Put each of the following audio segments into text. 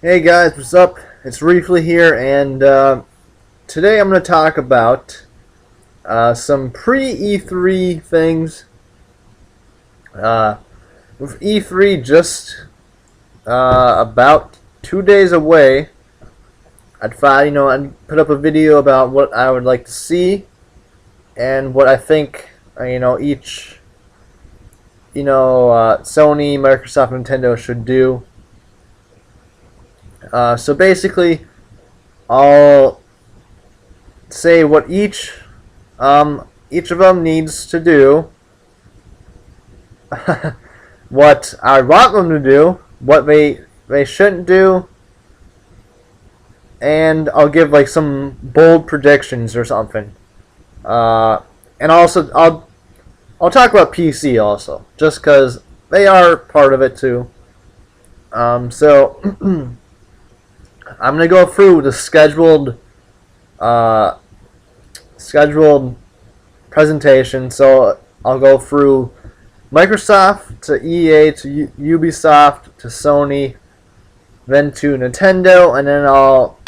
Hey guys, what's up? It's Reefly here, and today I'm going to talk about some pre-E3 things. With E3 just about 2 days away, I'd I'd put up a video about what I would like to see and what I think, each, Sony, Microsoft, Nintendo should do. So basically, I'll say what each of them needs to do, what I want them to do, what they shouldn't do, and I'll give like some bold predictions or something. And also I'll talk about PC also, just because they are part of it too. So I'm gonna go through the scheduled presentation. So I'll go through Microsoft to EA to Ubisoft to Sony, then to Nintendo, and then I'll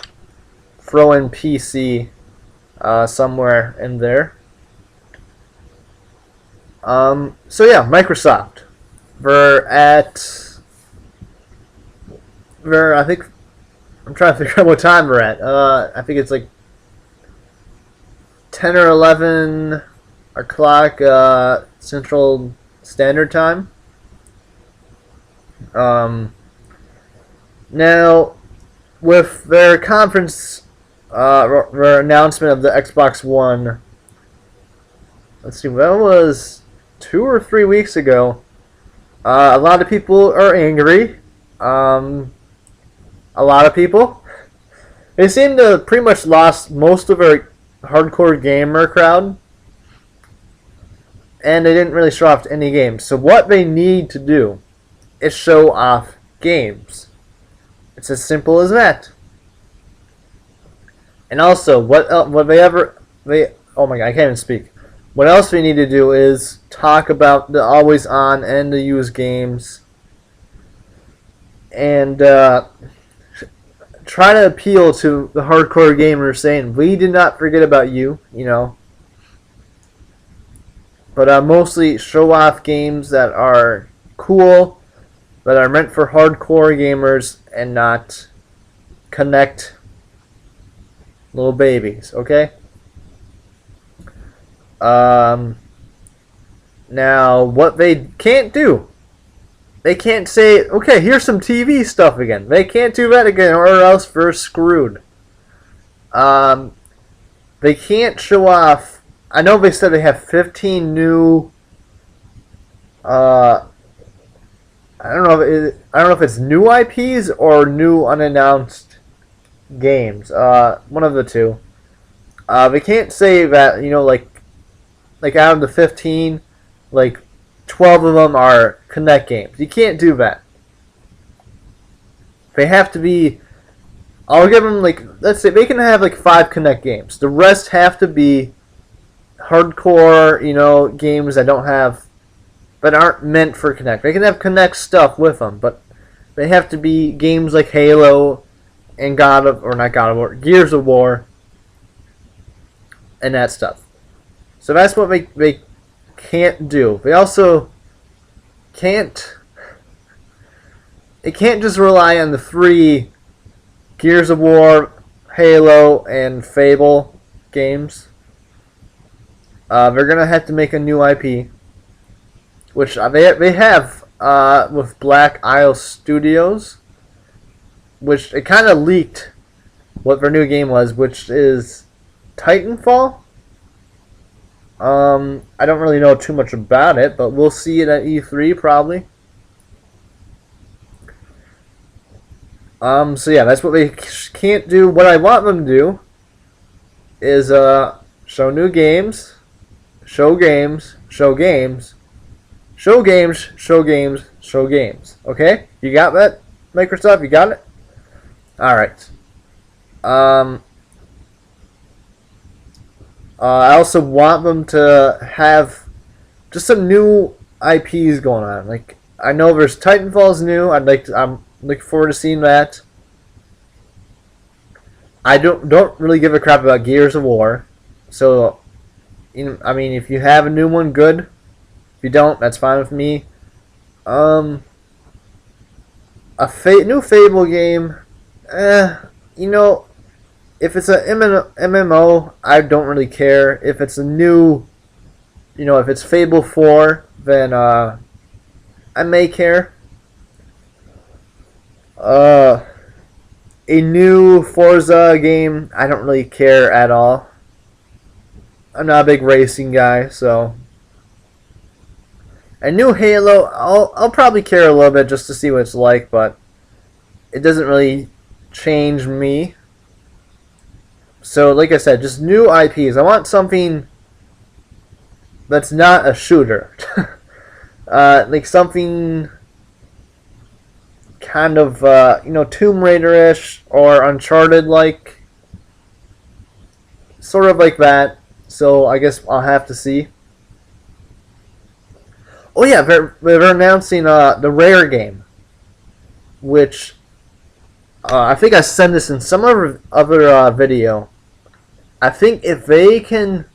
throw in PC somewhere in there. So yeah, Microsoft. I think I'm trying to figure out what time we're at. I think it's like 10 or 11 o'clock Central Standard Time. Now, with their conference, their announcement of the Xbox One, let's see, that was 2 or 3 weeks ago. A lot of people are angry. A lot of people. They seem to pretty much lost most of their hardcore gamer crowd, and they didn't really show off any games. So what they need to do is show off games. It's as simple as that. And also, oh my god, I can't even speak. What else we need to do is talk about the always on and the used games, and try to appeal to the hardcore gamers, saying we did not forget about you, But mostly show off games that are cool, that are meant for hardcore gamers, and not connect little babies. Okay. Now, what they can't do. They can't say, okay, here's some TV stuff again. They can't do that again, or else we're screwed. They can't show off. I know they said they have 15 new. I don't know if it's new IPs or new unannounced games. One of the two. They can't say that like out of the 15, like 12 of them are Connect games. You can't do that. They have to be. I'll give them let's say they can have 5 Connect games. The rest have to be hardcore, games that aren't meant for Connect. They can have Connect stuff with them, but they have to be games like Halo and Gears of War, and that stuff. So that's what they can't do. They also can't. It can't just rely on the 3 Gears of War, Halo, and Fable games. They're gonna have to make a new IP, which they have with Black Isle Studios, which it kind of leaked what their new game was, which is Titanfall. I don't really know too much about it, but we'll see it at E3 probably. So yeah, that's what they can't do. What I want them to do is show new games, show games, show games, show games, show games, show games. Okay? You got that, Microsoft? You got it? Alright. I also want them to have just some new IPs going on. Like, I know there's Titanfall's new. I'm looking forward to seeing that. I don't really give a crap about Gears of War. So, I mean, if you have a new one, good. If you don't, that's fine with me. A new Fable game, you know, if it's a MMO, I don't really care. If it's a new, if it's Fable 4, then I may care. A new Forza game, I don't really care at all. I'm not a big racing guy, so. A new Halo, I'll probably care a little bit just to see what it's like, but it doesn't really change me. So, like I said, just new IPs. I want something that's not a shooter. Like something kind of, Tomb Raider-ish or Uncharted-like. Sort of like that. So, I guess I'll have to see. Oh yeah, they're announcing the Rare game, which I think I said this in some other video. I think if they can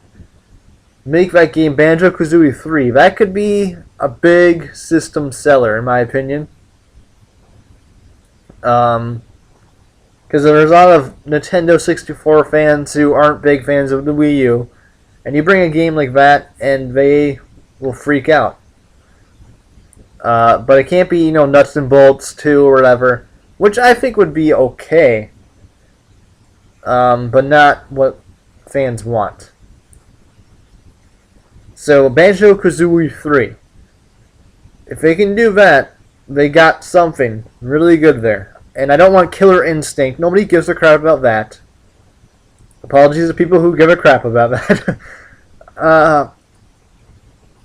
make that game Banjo-Kazooie 3, that could be a big system seller, in my opinion. Because there's a lot of Nintendo 64 fans who aren't big fans of the Wii U, and you bring a game like that, and they will freak out. But it can't be, nuts and bolts 2 or whatever, which I think would be okay, but not what fans want. So, Banjo-Kazooie 3. If they can do that, they got something really good there. And I don't want Killer Instinct. Nobody gives a crap about that. Apologies to people who give a crap about that.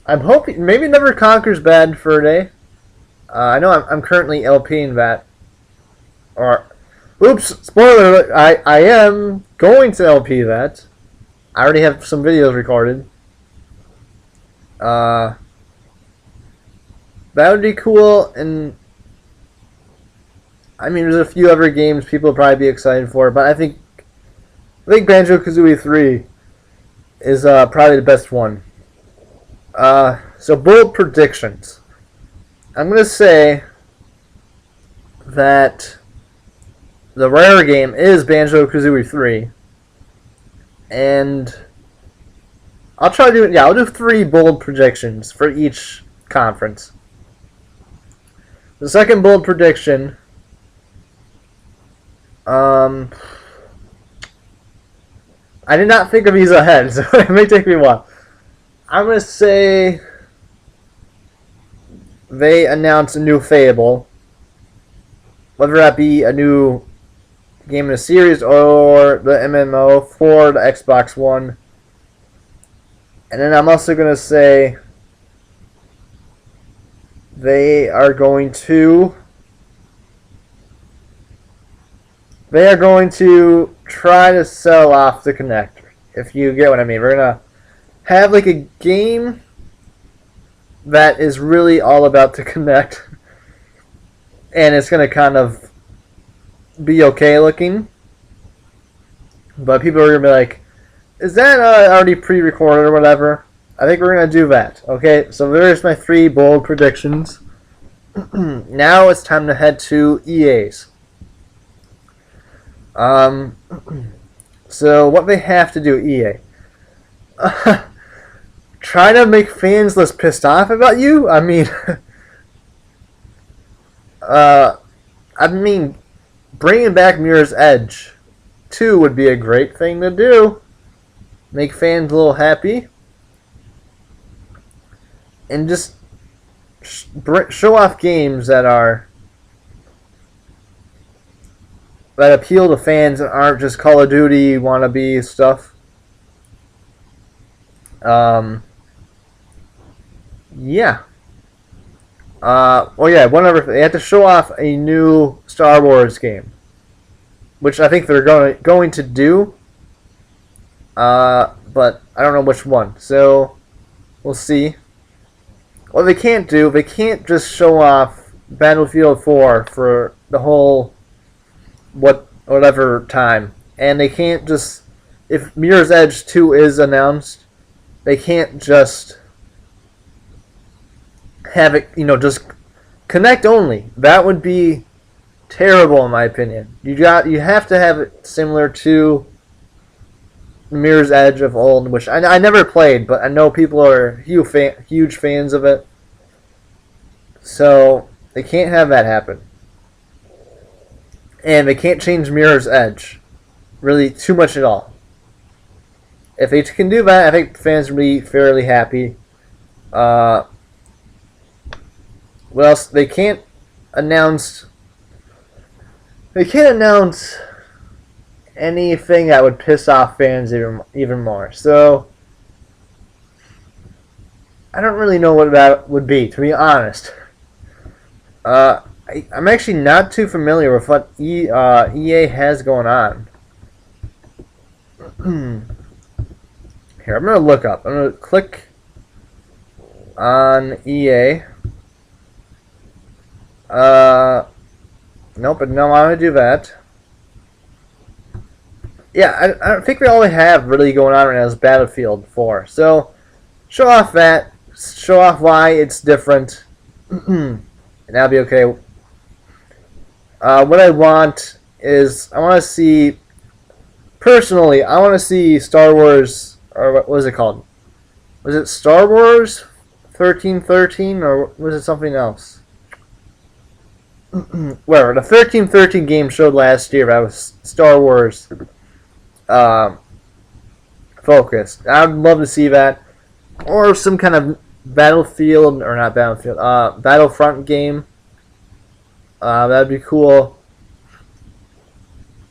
I'm hoping maybe Never Conquer's bad for a day. I know I'm currently LPing that. Oops, spoiler alert, I am going to LP that. I already have some videos recorded. That would be cool, and I mean, there's a few other games people would probably be excited for, but I think Banjo-Kazooie 3 is probably the best one. So bold predictions. I'm gonna say that the Rare game is Banjo-Kazooie 3, and I'll do 3 bold predictions for each conference. The second bold prediction, I did not think of these ahead, so it may take me a while. I'm going to say they announce a new Fable, whether that be a new game in a series or the MMO for the Xbox One. And then I'm also going to say they are going to try to sell off the Kinect, if you get what I mean. We're going to have like a game that is really all about the Kinect, and it's going to kind of be okay looking, but people are going to be like, is that already pre-recorded or whatever? I think we're going to do that. Okay, so there's my 3 bold predictions. Now it's time to head to EA's. So what they have to do, EA. Try to make fans less pissed off about you? I mean, bringing back Mirror's Edge 2 would be a great thing to do. Make fans a little happy. And just show off games that appeal to fans and aren't just Call of Duty wannabe stuff. Yeah. One other thing. They have to show off a new Star Wars game, which I think they're going to do. But I don't know which one. So we'll see. What they can't do, they can't just show off Battlefield 4 for the whole whatever time. and they can't just, if Mirror's Edge 2 is announced, they can't just have it, just Connect only. That would be terrible in my opinion. You have to have it similar to Mirror's Edge of old, which I never played, but I know people are huge fans of it. So they can't have that happen. And they can't change Mirror's Edge really too much at all. If they can do that, I think fans will be fairly happy. What else? They can't announce anything that would piss off fans even more. So I don't really know what that would be, to be honest. I'm actually not too familiar with what EA has going on. Here, I'm going to look up. I'm going to click on EA. Nope, but no, I'm going to do that. Yeah, I think all we have really going on right now is Battlefield 4. So, show off that. Show off why it's different. And that'll be okay. What I want is, I want to see, personally, I want to see Star Wars, or what was it called? Was it Star Wars 1313, or was it something else? Where the 1313 game showed last year, that was Star Wars focused. I'd love to see that, or some kind of Battlefield, or not Battlefield, Battlefront game. That'd be cool.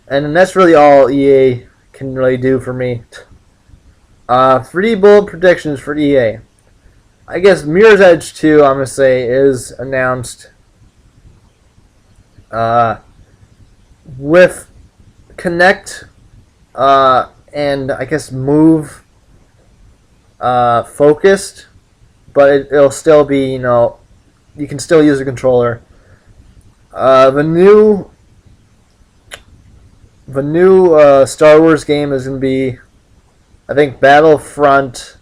And that's really all EA can really do for me. 3 bold predictions for EA. I guess Mirror's Edge 2, I'm going to say, is announced with Connect and I guess Move focused, but it'll still be, you can still use a controller. The new Star Wars game is going to be, I think, Battlefront.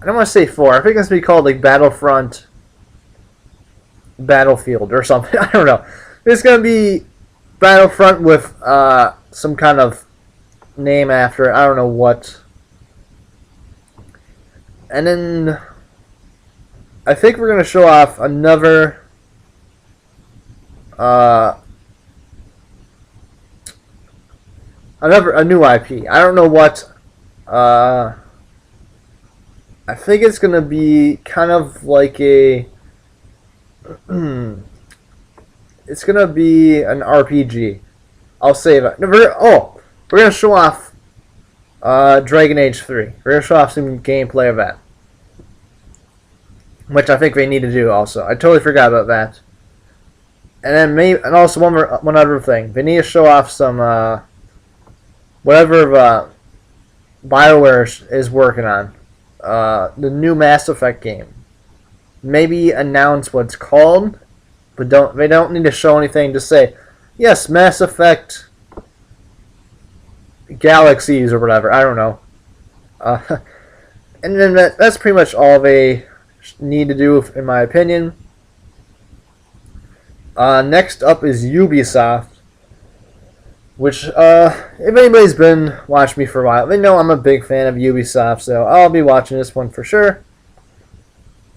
I don't want to say 4. I think it's going to be called like Battlefront Battlefield or something. I don't know. It's going to be Battlefront with some kind of name after it. I don't know what. And then I think we're going to show off a new IP. I don't know what. I think it's going to be kind of like a. It's going to be an RPG. I'll save it. We're going to show off Dragon Age 3. We're going to show off some gameplay of that, which I think they need to do also. I totally forgot about that. And then also one other thing. They need to show off some whatever BioWare is working on. The new Mass Effect game. Maybe announce what it's called, but they don't need to show anything. Just say, yes, Mass Effect Galaxies or whatever. I don't know. And then that's pretty much all they need to do, in my opinion. Next up is Ubisoft, which, if anybody's been watching me for a while, they know I'm a big fan of Ubisoft, so I'll be watching this one for sure.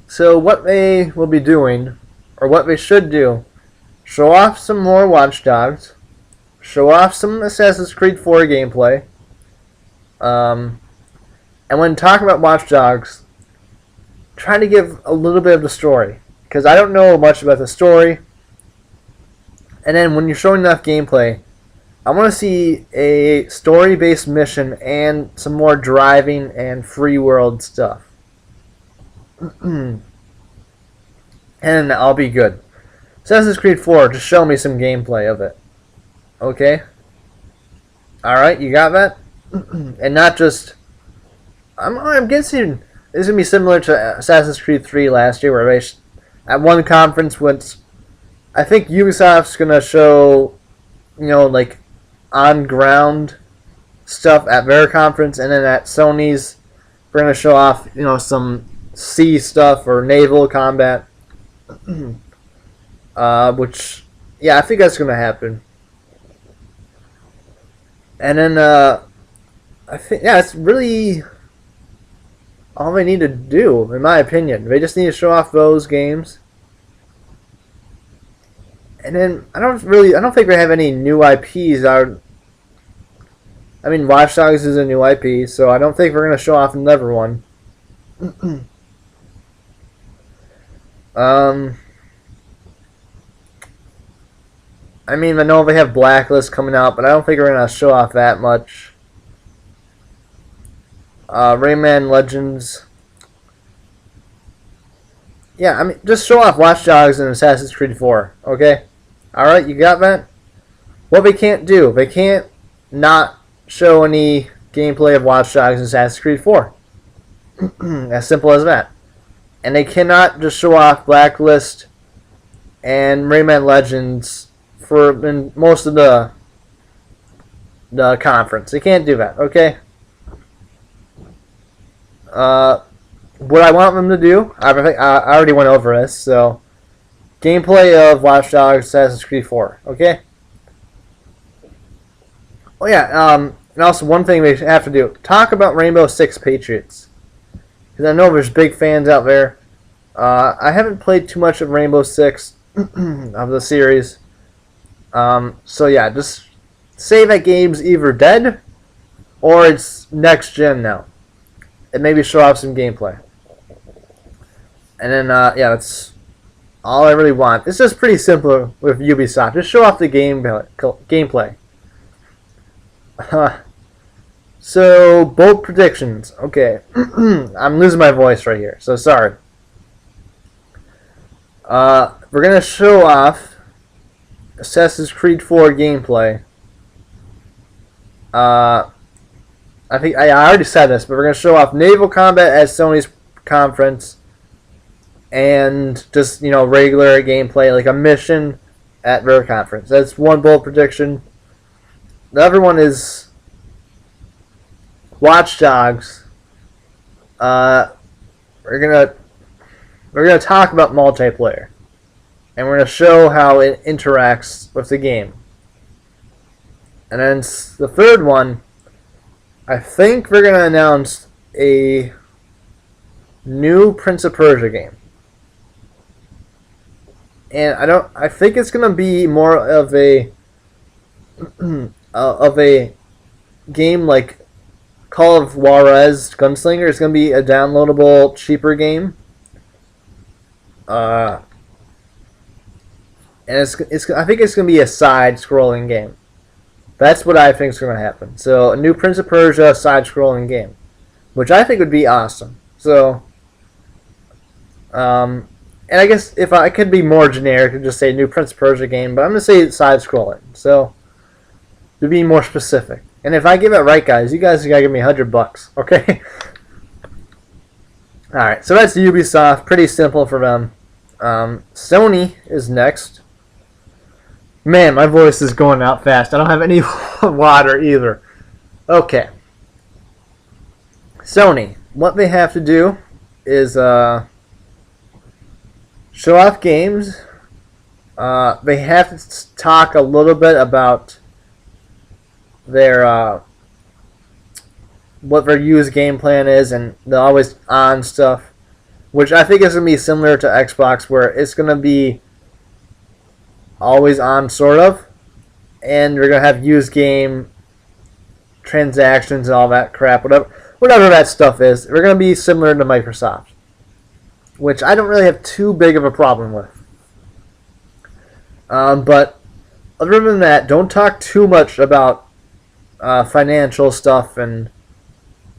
So what they will be doing, or what they should do, show off some more Watch Dogs, show off some Assassin's Creed 4 gameplay, and when talking about Watch Dogs, try to give a little bit of the story, because I don't know much about the story. And then when you're showing enough gameplay, I want to see a story-based mission and some more driving and free world stuff. And I'll be good. Assassin's Creed 4, just show me some gameplay of it. Okay? Alright, you got that? And not just... I'm guessing this is going to be similar to Assassin's Creed 3 last year, where at one conference, I think Ubisoft's going to show like on ground stuff at their conference, and then at Sony's, we're gonna show off some sea stuff or naval combat, which I think that's gonna happen. And then I think it's really all they need to do, in my opinion. They just need to show off those games. And then I don't think they have any new IPs. I mean, Watch Dogs is a new IP, so I don't think we're gonna show off another one. I mean, I know they have Blacklist coming out, but I don't think we're gonna show off that much. Rayman Legends. Yeah, I mean, just show off Watch Dogs and Assassin's Creed 4, okay? Alright, you got that? What they can't do, they can't not show any gameplay of Watch Dogs and Assassin's Creed 4. As simple as that. And they cannot just show off Blacklist and Rayman Legends for most of the conference. They can't do that, okay? What I want them to do, I already went over this, so gameplay of Watch Dogs Assassin's Creed 4, okay? Oh yeah, and also one thing we have to do, talk about Rainbow Six Patriots. Because I know there's big fans out there. I haven't played too much of Rainbow Six of the series. So yeah, just say that game's either dead or it's next gen now. And maybe show off some gameplay. And then, that's all I really want. It's just pretty simple with Ubisoft. Just show off the gameplay. So, bold predictions. Okay. I'm losing my voice right here, so sorry. We're going to show off Assassin's Creed 4 gameplay. I think I already said this, but we're going to show off naval combat at Sony's conference and just, regular gameplay, like a mission at their conference. That's one bold prediction. The other one is Watch Dogs. We're gonna talk about multiplayer, and we're gonna show how it interacts with the game. And then the third one, I think we're gonna announce a new Prince of Persia game. And I think it's gonna be more of a game like Call of Juarez Gunslinger. It's gonna be a downloadable, cheaper game. And I think it's gonna be a side-scrolling game. That's what I think is gonna happen. So a new Prince of Persia side-scrolling game, which I think would be awesome. So, and I guess if I could be more generic and just say new Prince of Persia game, but I'm gonna say side-scrolling. So to be more specific. And if I give it right, guys, you guys gotta give me $100, okay? Alright, so that's Ubisoft. Pretty simple for them. Sony is next. Man, my voice is going out fast. I don't have any water either. Okay. Sony, what they have to do is show off games. They have to talk a little bit about their what their used game plan is and the always on stuff, which I think is going to be similar to Xbox, where it's going to be always on, sort of, and we're going to have used game transactions and all that crap, whatever that stuff is. We're going to be similar to Microsoft, which I don't really have too big of a problem with. But other than that, don't talk too much about financial stuff and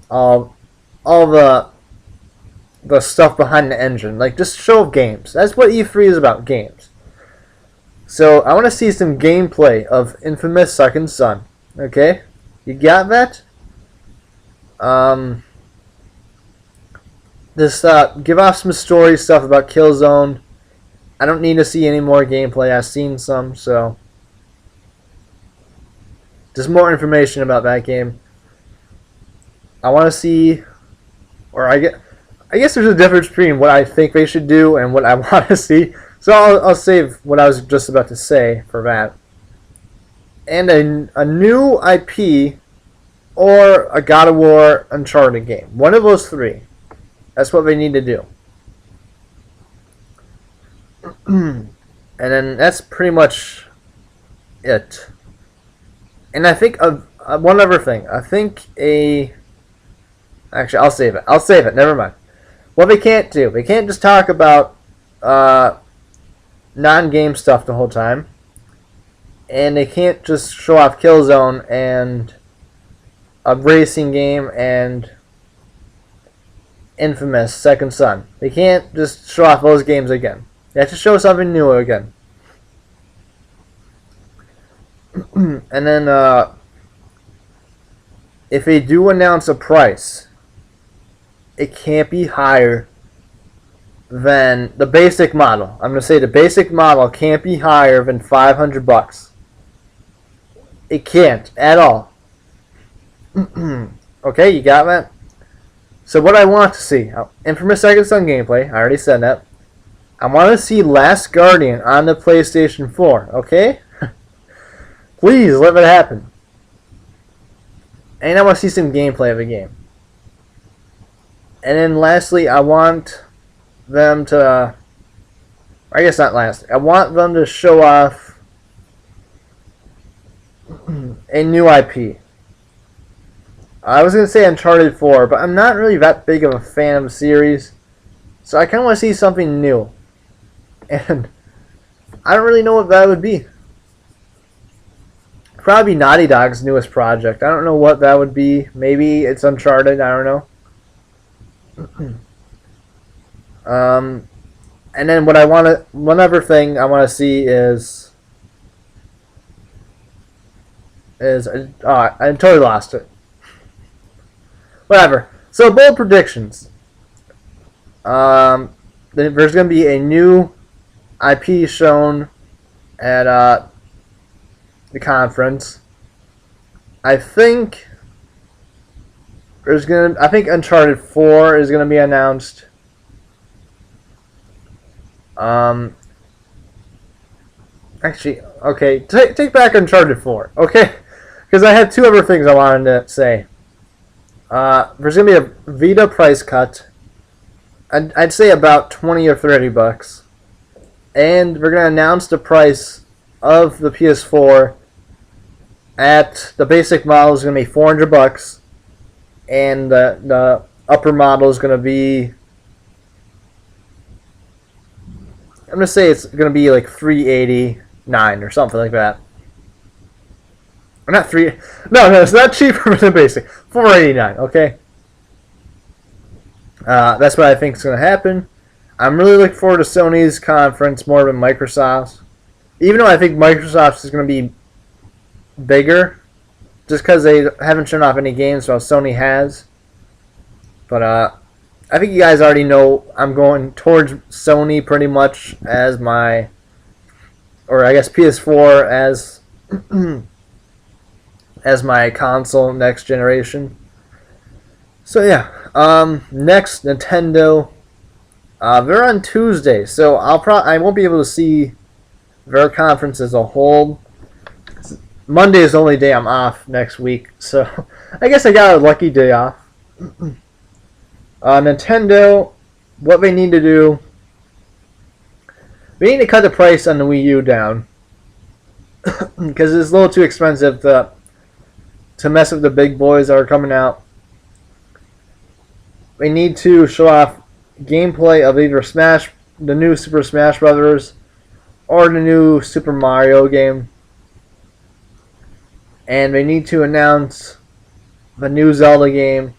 all the stuff behind the engine. Like, just show games. That's what E3 is about, games. So I want to see some gameplay of Infamous Second Son. Okay, you got that? Just give off some story stuff about Killzone. I don't need to see any more gameplay. I've seen some, so Just more information about that game. I want to see, or I guess there's a difference between what I think they should do and what I want to see. So I'll save what I was just about to say for that. And a new IP or a God of War Uncharted game. One of those three. That's what they need to do. And then that's pretty much it. And I think one other thing. I think actually, I'll save it. I'll save it. Never mind. What they can't do. They can't just talk about non-game stuff the whole time. And they can't just show off Killzone and a racing game and Infamous Second Son. They can't just show off those games again. They have to show something new again. And then if they do announce a price, it can't be higher than the basic model. I'm going to say the basic model can't be higher than $500. It can't at all. Okay, you got that? So what I want to see, Infamous Second Son gameplay, I already said that. I want to see Last Guardian on the PlayStation 4, okay? Please, let that happen. And I want to see some gameplay of the game. And then lastly, I want them to, I guess not lastly, I want them to show off a new IP. I was going to say Uncharted 4, but I'm not really that big of a fan of the series. So I kind of want to see something new. And I don't really know what that would be. Probably Naughty Dog's newest project. I don't know what that would be. Maybe it's Uncharted. I don't know. And then what I want to, one other thing I want to see is I totally lost it. Whatever. So bold predictions. There's going to be a new IP shown at the conference. I think Uncharted 4 is going to be announced. Actually, okay, take back Uncharted 4, okay? Because I had two other things I wanted to say. There's going to be a Vita price cut. I'd say about $20 or $30. And we're going to announce the price of the PS4 at the basic model is going to be $400. And the upper model is going to be, I'm going to say it's going to be like $389 or something like that. Or not no, it's not cheaper than basic. $489, okay? That's what I think is going to happen. I'm really looking forward to Sony's conference more than Microsoft's. Even though I think Microsoft's is going to be bigger, just because they haven't shown off any games while Sony has. But I think you guys already know I'm going towards Sony pretty much as my, or I guess PS4 as as my console next generation. So yeah, next Nintendo. They're on Tuesday, so I won't be able to see their conference as a whole. Monday is the only day I'm off next week, so I guess I got a lucky day off. Nintendo, what they need to do, they need to cut the price on the Wii U down because it's a little too expensive to mess with the big boys that are coming out. They need to show off gameplay of either the new Super Smash Brothers, or the new Super Mario game. And they need to announce the new Zelda game,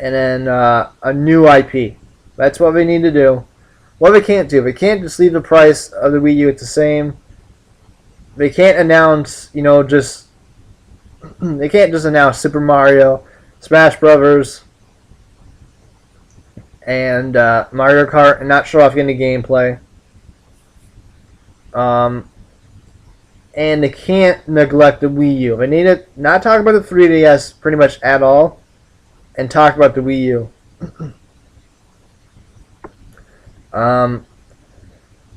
and then a new IP. That's what they need to do. What they can't do, they can't just leave the price of the Wii U at the same. They can't announce, just they can't just announce Super Mario, Smash Brothers, and Mario Kart and not show off any gameplay. and they can't neglect the Wii U. They need to not talk about the 3DS pretty much at all, and talk about the Wii U.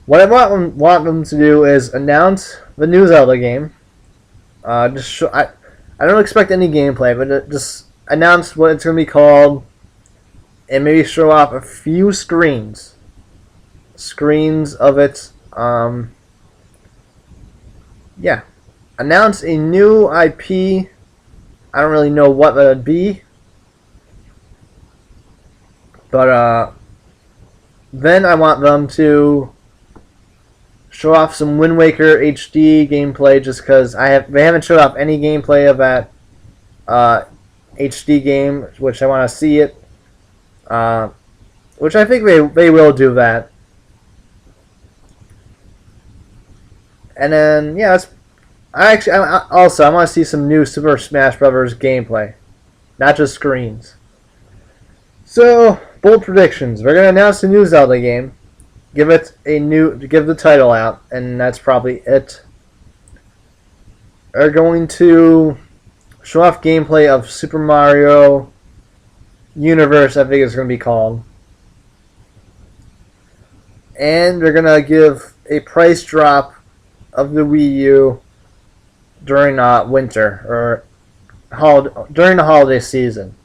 What I want them to do is announce the new Zelda game. I don't expect any gameplay, but just announce what it's going to be called, and maybe show off a few screens of it. Yeah, announce a new IP. I don't really know what that would be, but then I want them to show off some Wind Waker HD gameplay, just because they haven't showed off any gameplay of that HD game, which I want to see it. Which I think they will do that. And then I want to see some new Super Smash Bros. Gameplay, not just screens. So bold predictions: we're gonna announce a new Zelda game, give the title out, and that's probably it. They're going to show off gameplay of Super Mario Universe, I think it's going to be called. And they're going to give a price drop of the Wii U during winter, or during the holiday season.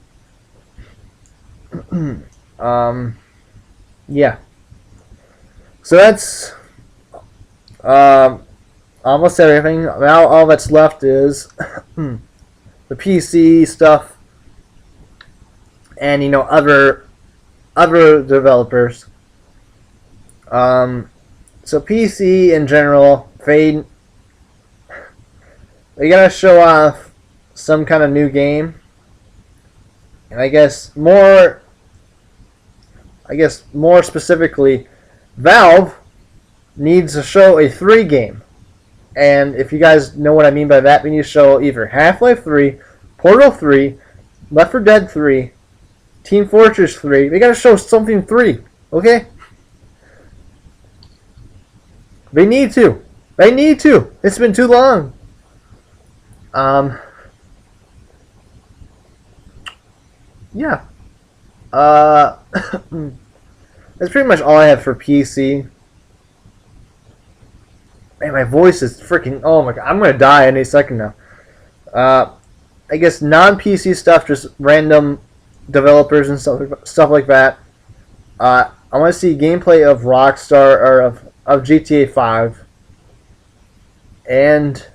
Yeah. So that's almost everything. Now all that's left is the PC stuff, and other developers. So PC in general, they gotta show off some kind of new game, and I guess more specifically, Valve needs to show a 3 game. And if you guys know what I mean by that, we need to show either Half-Life 3, Portal 3, Left 4 Dead 3, Team Fortress 3. They gotta show something 3, okay? They need to. It's been too long. Yeah. That's pretty much all I have for PC. Man, my voice is freaking... Oh my god, I'm gonna die any second now. I guess non-PC stuff, just random developers and stuff like that. I want to see gameplay of Rockstar, or of GTA 5. And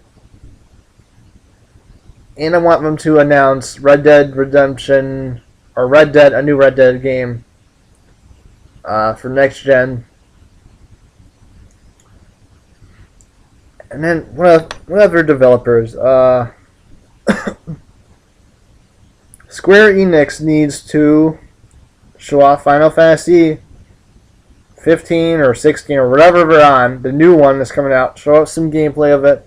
I want them to announce Red Dead Redemption, or a new Red Dead game for next gen. And then what other developers? Square Enix needs to show off Final Fantasy 15 or 16 or whatever they're on, the new one that's coming out. Show off some gameplay of it.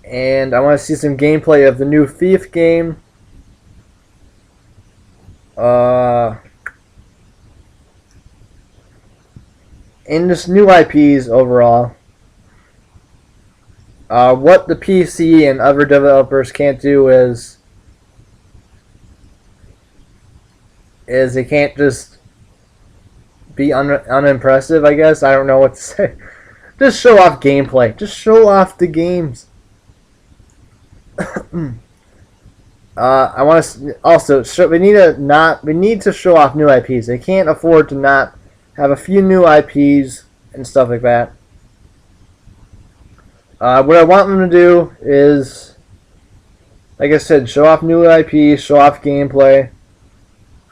And I want to see some gameplay of the new Thief game. And just new IPs overall. What the PC and other developers can't do is they can't just be unimpressive, I guess. I don't know what to say. Just show off gameplay. Just show off the games. I want to also we need to show off new IPs. They can't afford to not have a few new IPs and stuff like that. What I want them to do is, like I said, show off new IPs, show off gameplay.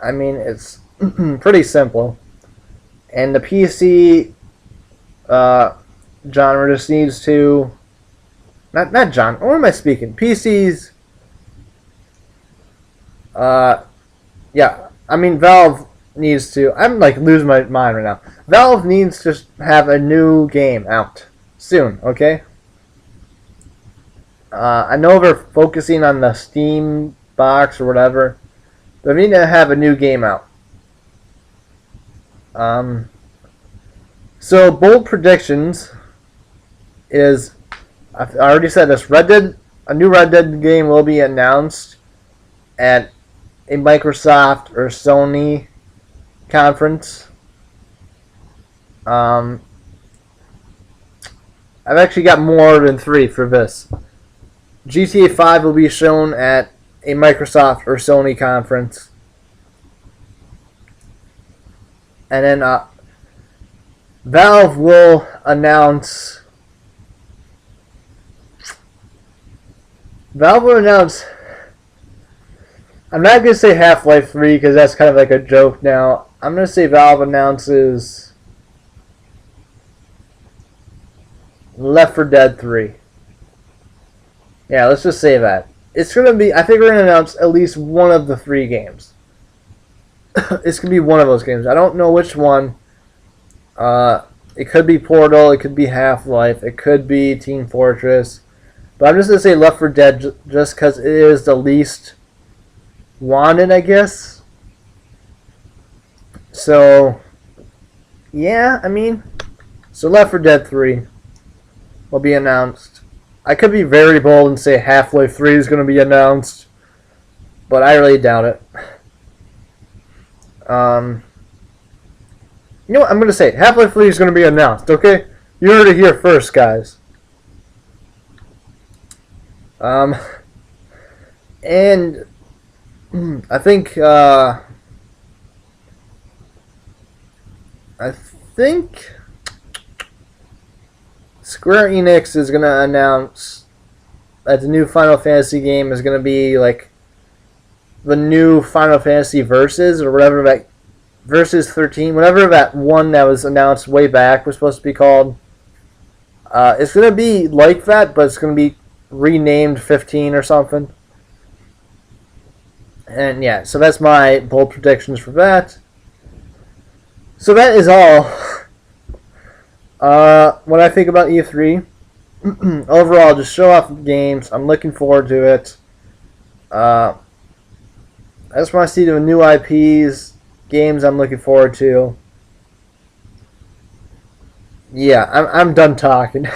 I mean, it's pretty simple. And the PC genre just needs to... Not genre. What am I speaking? PCs... yeah. I mean, Valve needs to... I'm, losing my mind right now. Valve needs to have a new game out soon, okay? I know they're focusing on the Steam box or whatever. They need to have a new game out. So, bold predictions. is, I already said this, a new Red Dead game will be announced at a Microsoft or Sony conference. I've actually got more than 3 for this. GTA 5 will be shown at a Microsoft or Sony conference. And then Valve will announce I'm not going to say Half-Life 3 because that's kind of like a joke now. I'm going to say Valve announces Left 4 Dead 3. Yeah, let's just say that. It's going to be, I think we're going to announce at least one of the 3 games. It's going to be one of those games. I don't know which one. It could be Portal, it could be Half-Life, it could be Team Fortress. But I'm just going to say Left 4 Dead just because it is the least wanted, I guess. So, yeah, I mean, so Left 4 Dead 3 will be announced. I could be very bold and say Half-Life 3 is going to be announced, but I really doubt it. You know what? I'm going to say it. Half-Life 3 is going to be announced, okay? You heard it here first, guys. And I think Square Enix is going to announce that the new Final Fantasy game is going to be like the new Final Fantasy Versus or whatever that Versus 13, whatever that one that was announced way back was supposed to be called. It's going to be like that, but it's going to be renamed 15 or something. And yeah, so that's my bold predictions for that. So that is all. What I think about E3. Overall, just show off games. I'm looking forward to it. I just want to see the new IPs, games I'm looking forward to. Yeah, I'm done talking.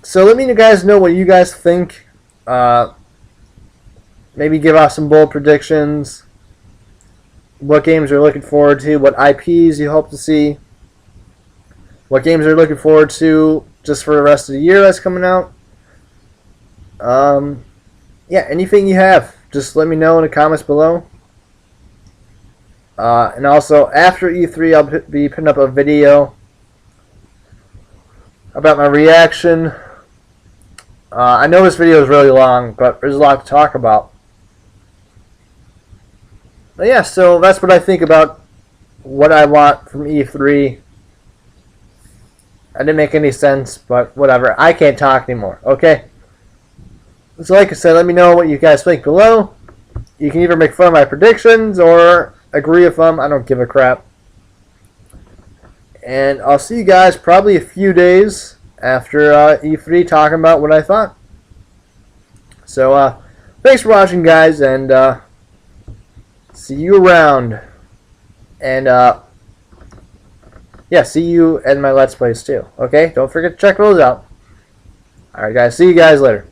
So let me guys know what you guys think. Maybe give out some bold predictions. What games you're looking forward to. What IPs you hope to see. What games you're looking forward to just for the rest of the year that's coming out. Yeah, anything you have, just let me know in the comments below. And also, after E3, I'll be putting up a video about my reaction. I know this video is really long, but there's a lot to talk about. But yeah, so that's what I think about what I want from E3. I didn't make any sense, but whatever. I can't talk anymore, okay? So like I said, let me know what you guys think below. You can either make fun of my predictions or agree with them. I don't give a crap. And I'll see you guys probably a few days after E3 talking about what I thought. So thanks for watching, guys, and see you around. And yeah, see you in my Let's Plays too. Okay? Don't forget to check those out. Alright, guys. See you guys later.